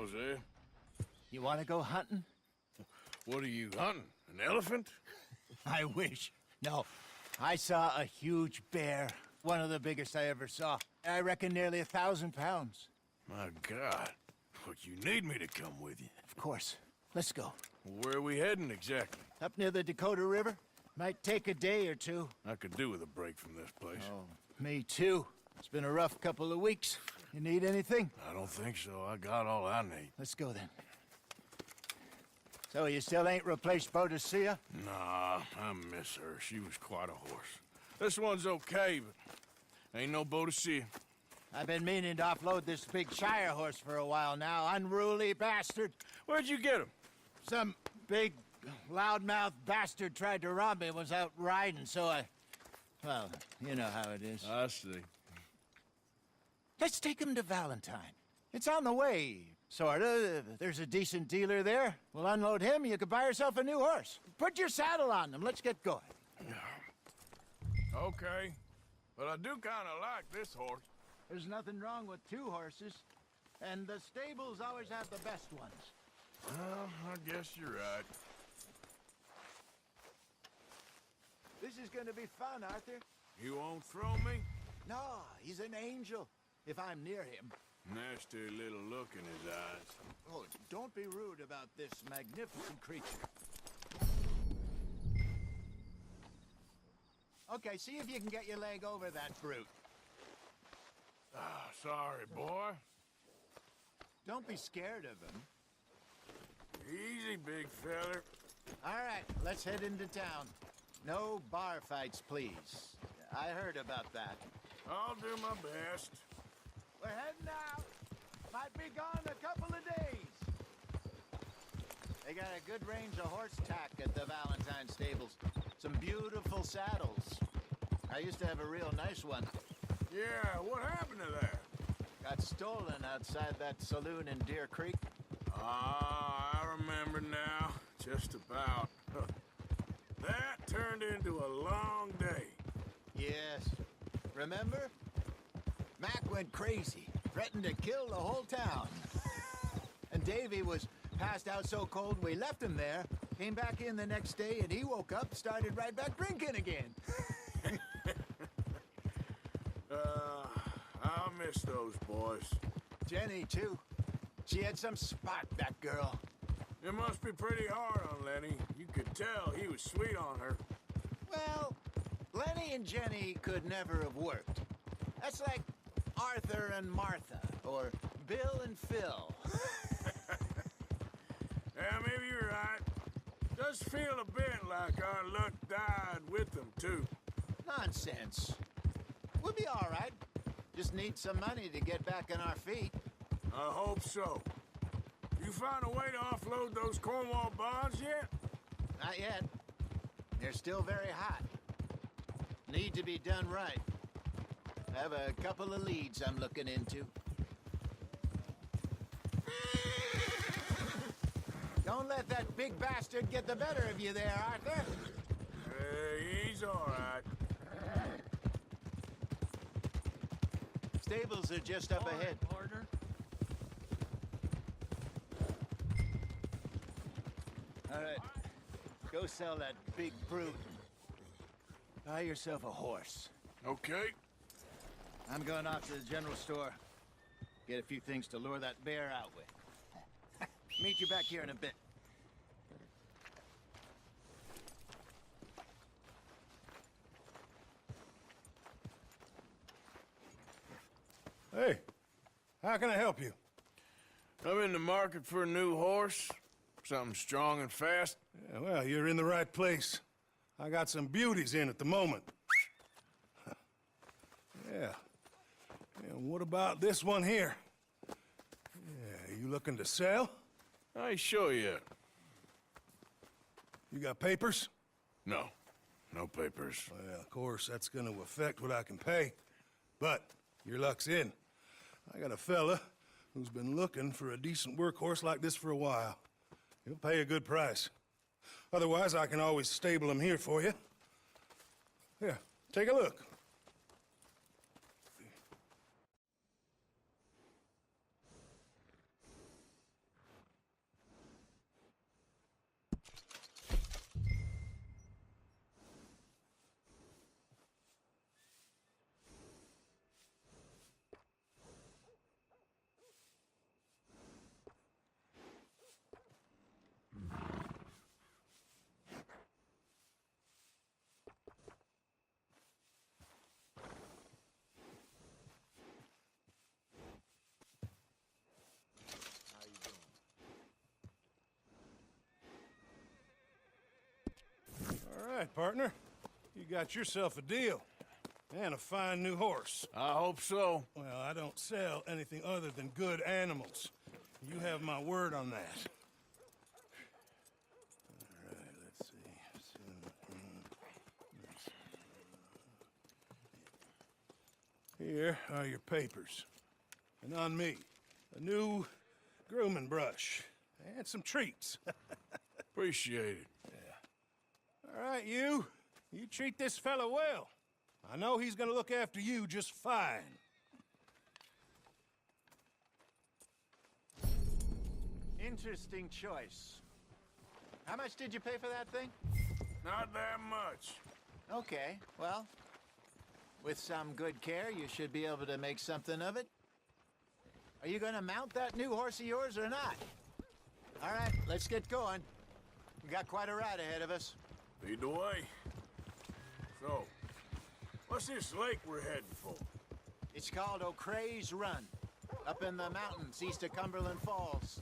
Jose, You want to go hunting? what are you hunting? An elephant? I wish. No, I saw a huge bear. One of the biggest I ever saw. I reckon nearly 1,000 pounds. My God. Look, you need me to come with you. Of course. Let's go. Where are we heading exactly? Up near the Dakota River. Might take a day or two. I could do with a break from this place. Oh, me too. It's been a rough couple of weeks. You need anything? I don't think so. I got all I need. Let's go then. So you still ain't replaced Boadicea? Nah, I miss her. She was quite a horse. This one's okay, but ain't no Boadicea. I've been meaning to offload this big Shire horse for a while now. Unruly bastard. Where'd you get him? Some big, loudmouth bastard tried to rob me and was out riding, so I... Well, you know how it is. I see. Let's take him to Valentine. It's on the way, sorta. There's a decent dealer there. We'll unload him, you could buy yourself a new horse. Put your saddle on him, let's get going. Okay, but I do kind of like this horse. There's nothing wrong with two horses, and the stables always have the best ones. Well, I guess you're right. This is gonna be fun, Arthur. You won't throw me? No, he's an angel, if I'm near him. Nasty little look in his eyes. Oh, don't be rude about this magnificent creature. Okay, see if you can get your leg over that brute. Ah, sorry, boy. Don't be scared of him. Easy, big feller. All right, let's head into town. No bar fights, please. I heard about that. I'll do my best. We're heading out. Might be gone a couple of days. They got a good range of horse tack at the Valentine stables. Some beautiful saddles. I used to have a real nice one. Yeah, what happened to that? Got stolen outside that saloon in Deer Creek. Ah, I remember now. Just about. That turned into a long day. Yes. Remember? Mac went crazy, threatened to kill the whole town. And Davy was passed out so cold we left him there, came back in the next day, and he woke up, started right back drinking again. I'll miss those boys. Jenny, too. She had some spot, that girl. It must be pretty hard on Lenny. You could tell he was sweet on her. Well, Lenny and Jenny could never have worked. That's like Arthur and Martha, or Bill and Phil. Yeah, maybe you're right. Does feel a bit like our luck died with them, too. Nonsense. We'll be all right. Just need some money to get back on our feet. I hope so. You find a way to offload those Cornwall bonds yet? Not yet. They're still very hot. Need to be done right. I have a couple of leads I'm looking into. Don't let that big bastard get the better of you there, Arthur. He's all right. Stables are just up ahead. Partner. All right. Go sell that big brute. Buy yourself a horse. Okay. I'm going off to the general store. Get a few things to lure that bear out with. Meet you back here in a bit. Hey, how can I help you? I'm in the market for a new horse. Something strong and fast. Yeah, well, you're in the right place. I got some beauties in at the moment. Yeah. And what about this one here? Yeah, you looking to sell? I ain't sure yet. You got papers? No. No papers. Well, of course, that's gonna affect what I can pay. But your luck's in. I got a fella who's been looking for a decent workhorse like this for a while. He'll pay a good price. Otherwise, I can always stable him here for you. Here, take a look. right, partner. You got yourself a deal. And a fine new horse. I hope so. Well, I don't sell anything other than good animals. You have my word on that. All right, let's see. Here are your papers. And on me, a new grooming brush. And some treats. Appreciate it. All right, you. You treat this fella well. I know he's gonna look after you just fine. Interesting choice. How much did you pay for that thing? Not that much. Okay, well, with some good care, you should be able to make something of it. Are you gonna mount that new horse of yours or not? All right, let's get going. We got quite a ride ahead of us. Lead the way. So, what's this lake we're heading for? It's called O'Creagh's Run, up in the mountains east of Cumberland Falls.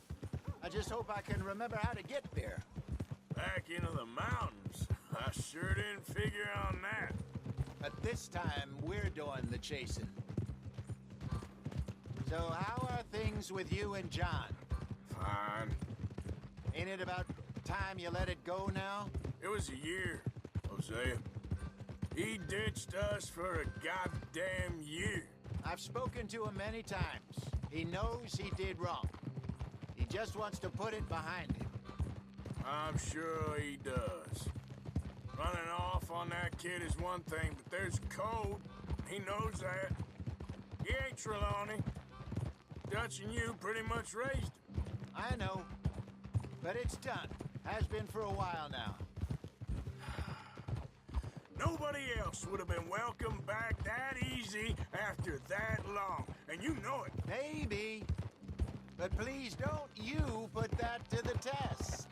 I just hope I can remember how to get there. Back into the mountains? I sure didn't figure on that. But this time, we're doing the chasing. So how are things with you and John? Fine. Ain't it about time you let it go now? It was a year, Hosea. He ditched us for a goddamn year. I've spoken to him many times. He knows he did wrong. He just wants to put it behind him. I'm sure he does. Running off on that kid is one thing, but there's code. He knows that. He ain't Trelawney. Dutch and you pretty much raised him. I know. But it's done. Has been for a while now. Nobody else would have been welcomed back that easy after that long. And you know it. Maybe. But please don't you put that to the test.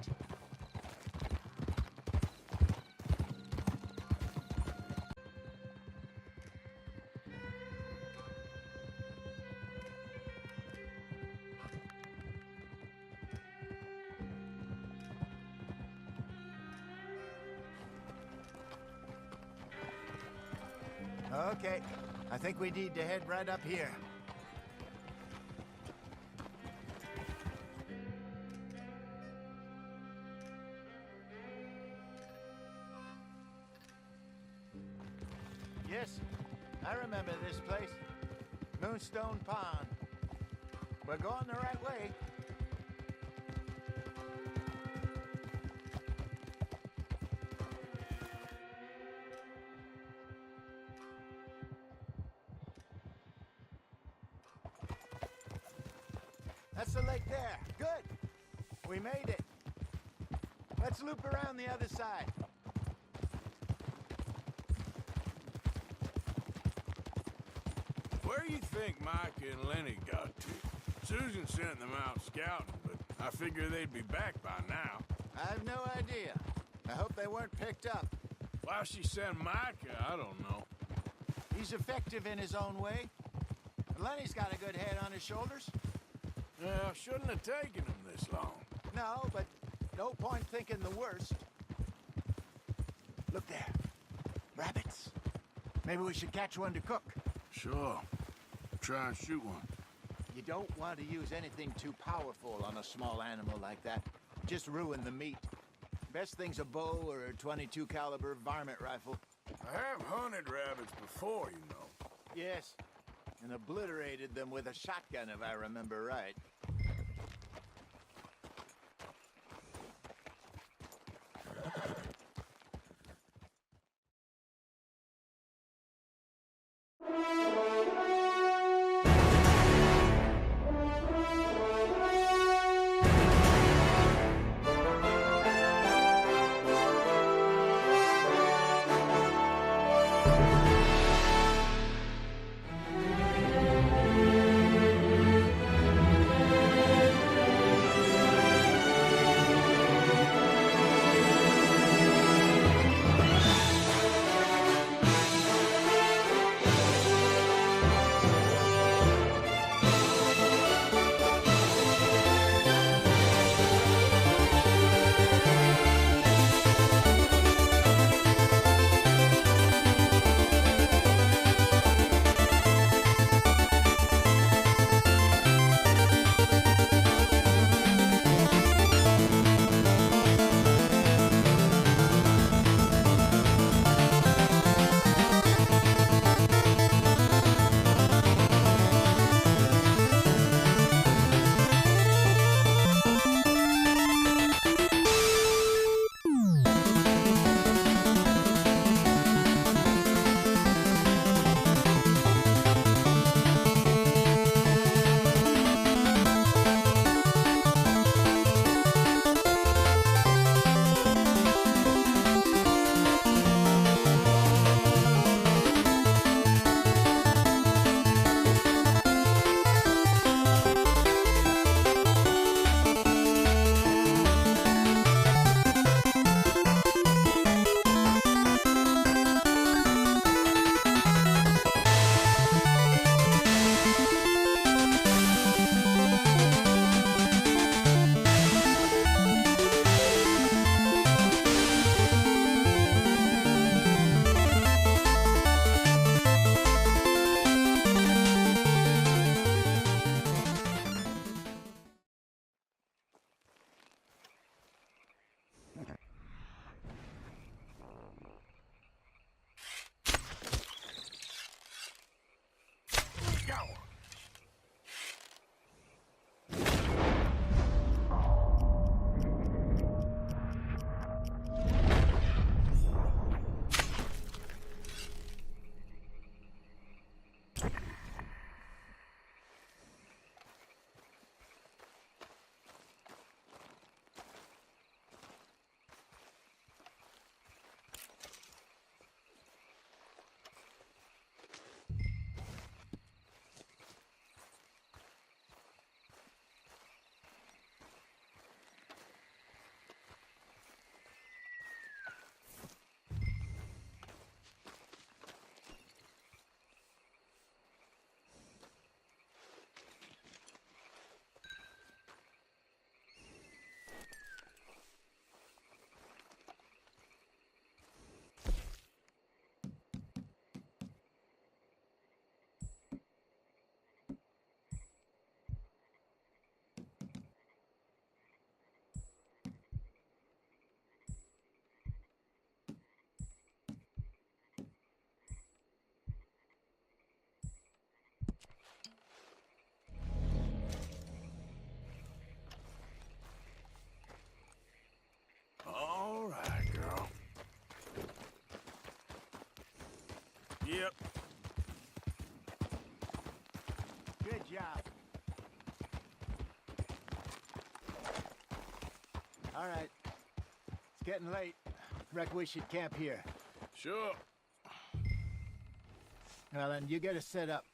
Okay, I think we need to head right up here. Yes, I remember this place. Moonstone Pond. We're going the right way. That's the lake there. Good. We made it. Let's loop around the other side. Where you think Micah and Lenny got to? Susan sent them out scouting, but I figure they'd be back by now. I have no idea. I hope they weren't picked up. Why she sent Micah, I don't know. He's effective in his own way. Lenny's got a good head on his shoulders. Well, shouldn't have taken him this long. No, but no point thinking the worst. Look there. Rabbits. Maybe we should catch one to cook. Sure. Try and shoot one. You don't want to use anything too powerful on a small animal like that. Just ruin the meat. Best thing's a bow or a .22 caliber varmint rifle. I have hunted rabbits before, you know. Yes, and obliterated them with a shotgun if I remember right. All right. It's getting late. Reckon we should camp here. Sure. Well, then, you get us set up.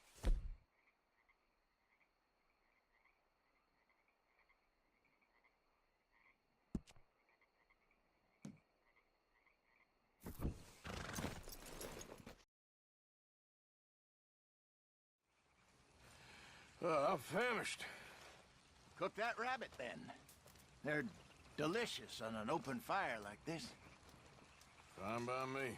I'm famished. Cook that rabbit, then. They're delicious on an open fire like this. Fine by me.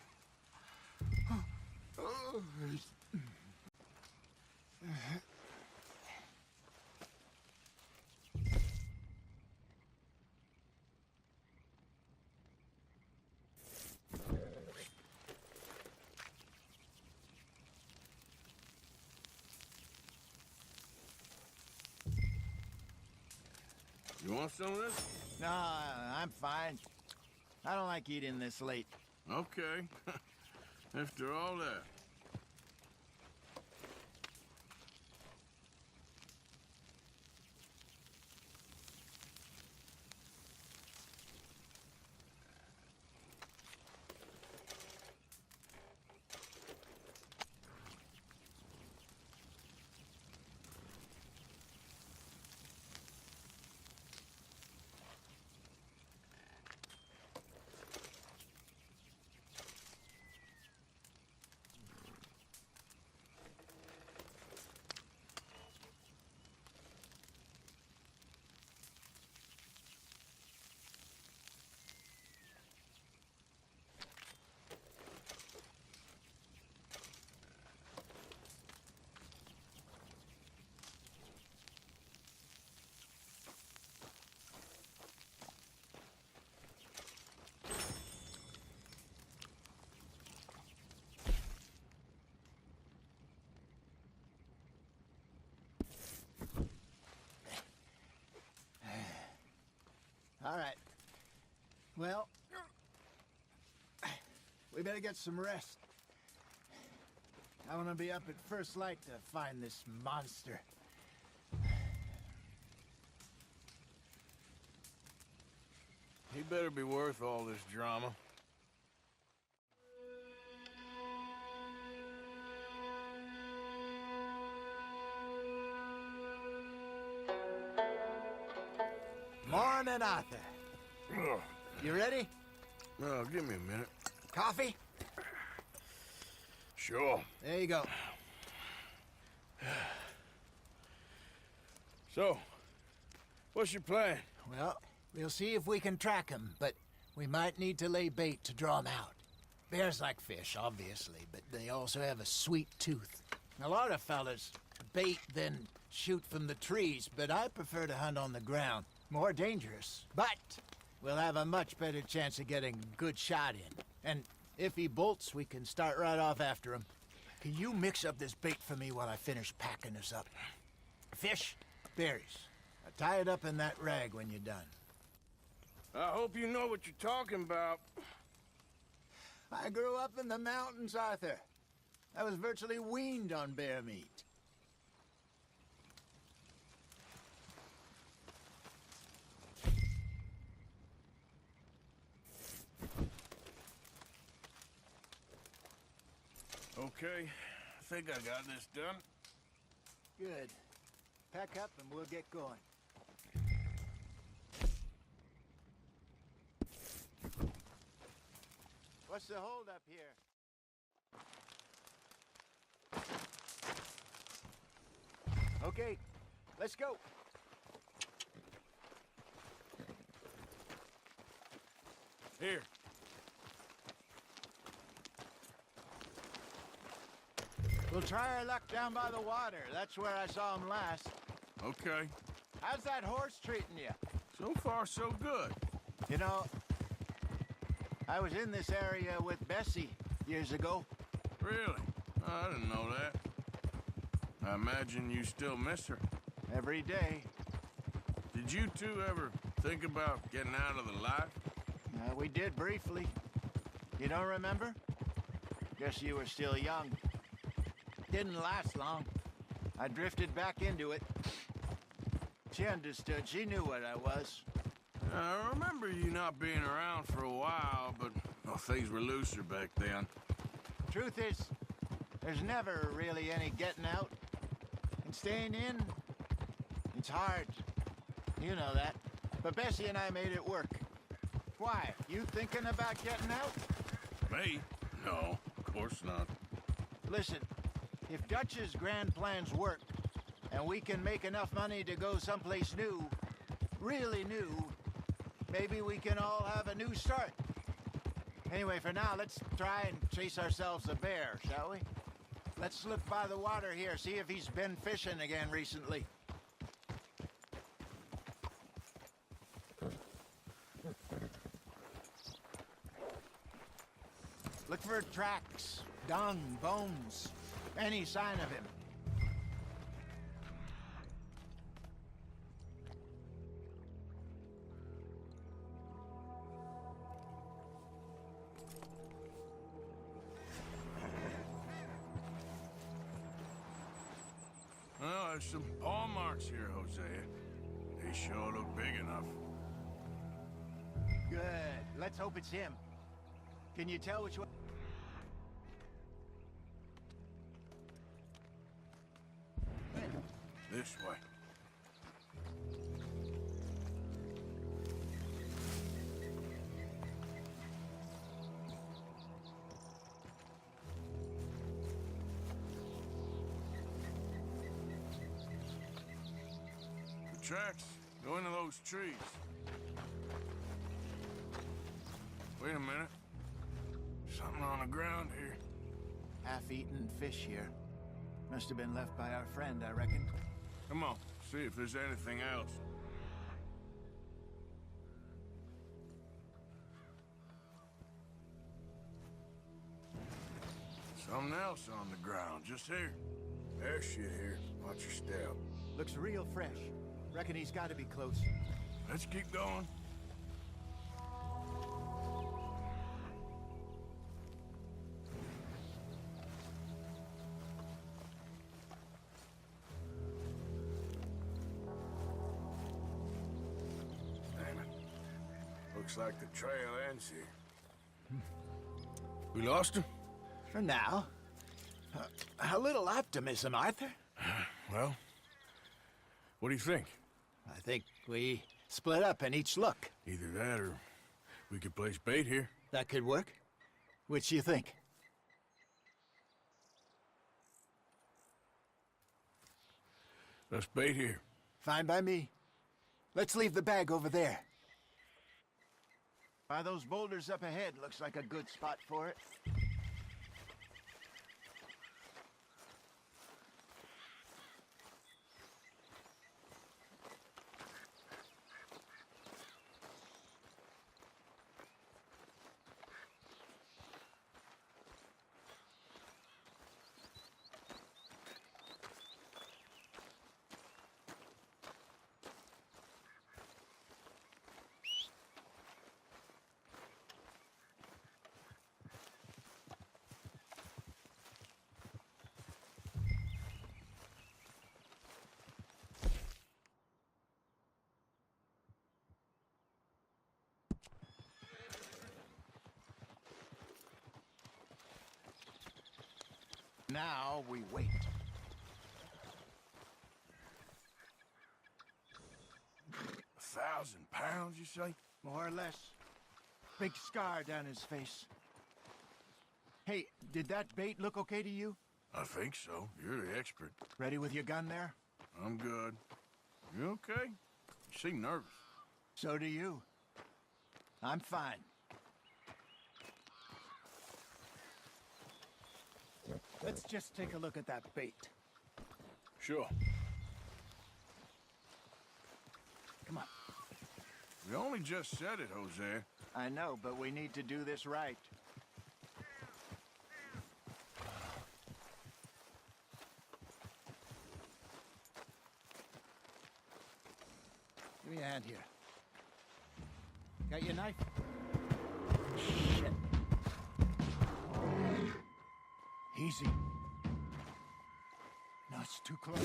You want some of this? No, I'm fine. I don't like eating this late. Okay. After all that. All right. Well, we better get some rest. I want to be up at first light to find this monster. He better be worth all this drama. Morning, Arthur. Ugh. You ready? Well, give me a minute. Coffee? Sure. There you go. So, what's your plan? Well, we'll see if we can track him, but we might need to lay bait to draw him out. Bears like fish, obviously, but they also have a sweet tooth. A lot of fellas bait, then shoot from the trees, but I prefer to hunt on the ground. More dangerous, but we'll have a much better chance of getting a good shot in. And if he bolts, we can start right off after him. Can you mix up this bait for me while I finish packing this up? Fish, berries. Tie it up in that rag when you're done. I hope you know what you're talking about. I grew up in the mountains, Arthur. I was virtually weaned on bear meat. Okay, I think I got this done. Good. Pack up and we'll get going. What's the holdup here? Okay, let's go. Here. We'll try our luck down by the water. That's where I saw him last. Okay. How's that horse treating you? So far, so good. You know, I was in this area with Bessie years ago. Really? I didn't know that. I imagine you still miss her. Every day. Did you two ever think about getting out of the life? We did briefly. You don't remember? Guess you were still young. Didn't last long. I drifted back into it. She understood. She knew what I was. I remember you not being around for a while, but well, things were looser back then. Truth is, there's never really any getting out. And staying in, it's hard. You know that. But Bessie and I made it work. Why? You thinking about getting out? Me? No, of course not. Listen, if Dutch's grand plans work, and we can make enough money to go someplace new, really new, maybe we can all have a new start. Anyway, for now, let's try and chase ourselves a bear, shall we? Let's look by the water here, see if he's been fishing again recently. Look for tracks, dung, bones, any sign of him. Well, there's some paw marks here, Hosea. They sure look big enough. Good. Let's hope it's him. Can you tell which one? This way. The tracks go into those trees. Wait a minute. Something on the ground here. Half-eaten fish here. Must have been left by our friend, I reckon. Come on, see if there's anything else. Something else on the ground, just here. There's shit here. Watch your step. Looks real fresh. Reckon he's got to be close. Let's keep going. Damn it. Looks like the trail ends here. We lost him? For now. A little optimism, Arthur. Well, what do you think? I think we split up and each look. Either that or we could place bait here. That could work. Which you think? Let's bait here. Fine by me. Let's leave the bag over there. By those boulders up ahead, looks like a good spot for it. Now we wait. 1,000 pounds, you say? More or less. Big scar down his face. Hey, did that bait look okay to you? I think so. You're the expert. Ready with your gun there? I'm good. You okay? You seem nervous. So do you. I'm fine. Let's just take a look at that bait. Sure. Come on. We only just said it, Hosea. I know, but we need to do this right. Give me a hand here. Got your knife? Shit. Easy. No, it's too close.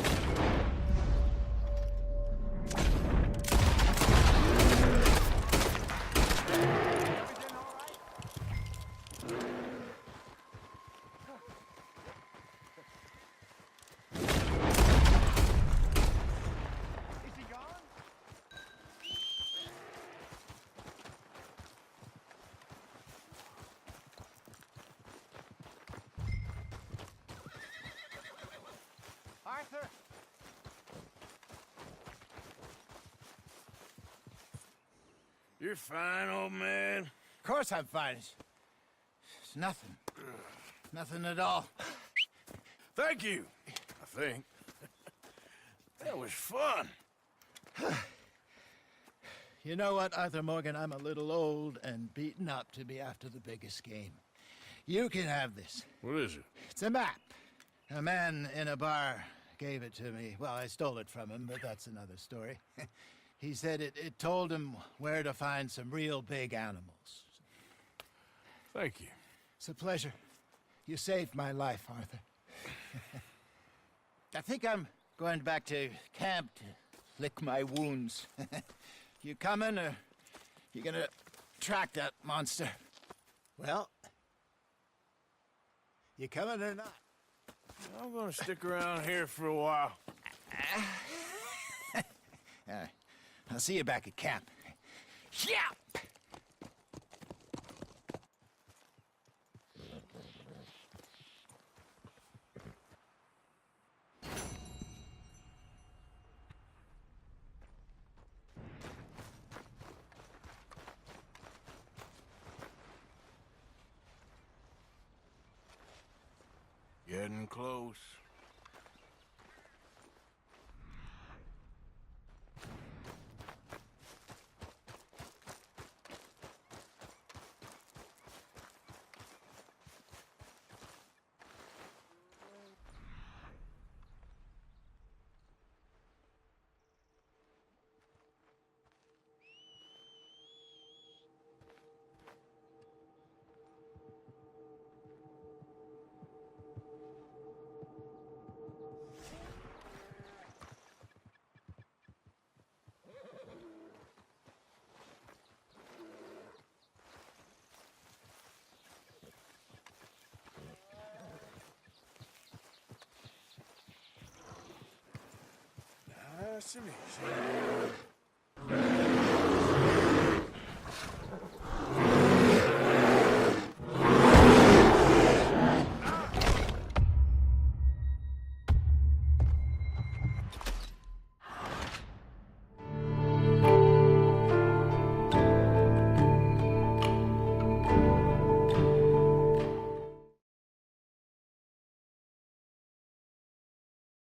You're fine, old man. Of course I'm fine. It's nothing. Nothing at all. Thank you, I think. That was fun. You know what, Arthur Morgan? I'm a little old and beaten up to be after the biggest game. You can have this. What is it? It's a map. A man in a bar gave it to me. Well, I stole it from him, but that's another story. He said it told him where to find some real big animals. Thank you. It's a pleasure. You saved my life, Arthur. I think I'm going back to camp to lick my wounds. You coming, or you gonna track that monster? Well, you coming or not? I'm gonna stick around here for a while. All right. I'll see you back at camp. Yeah! Getting close. Nice to meet you.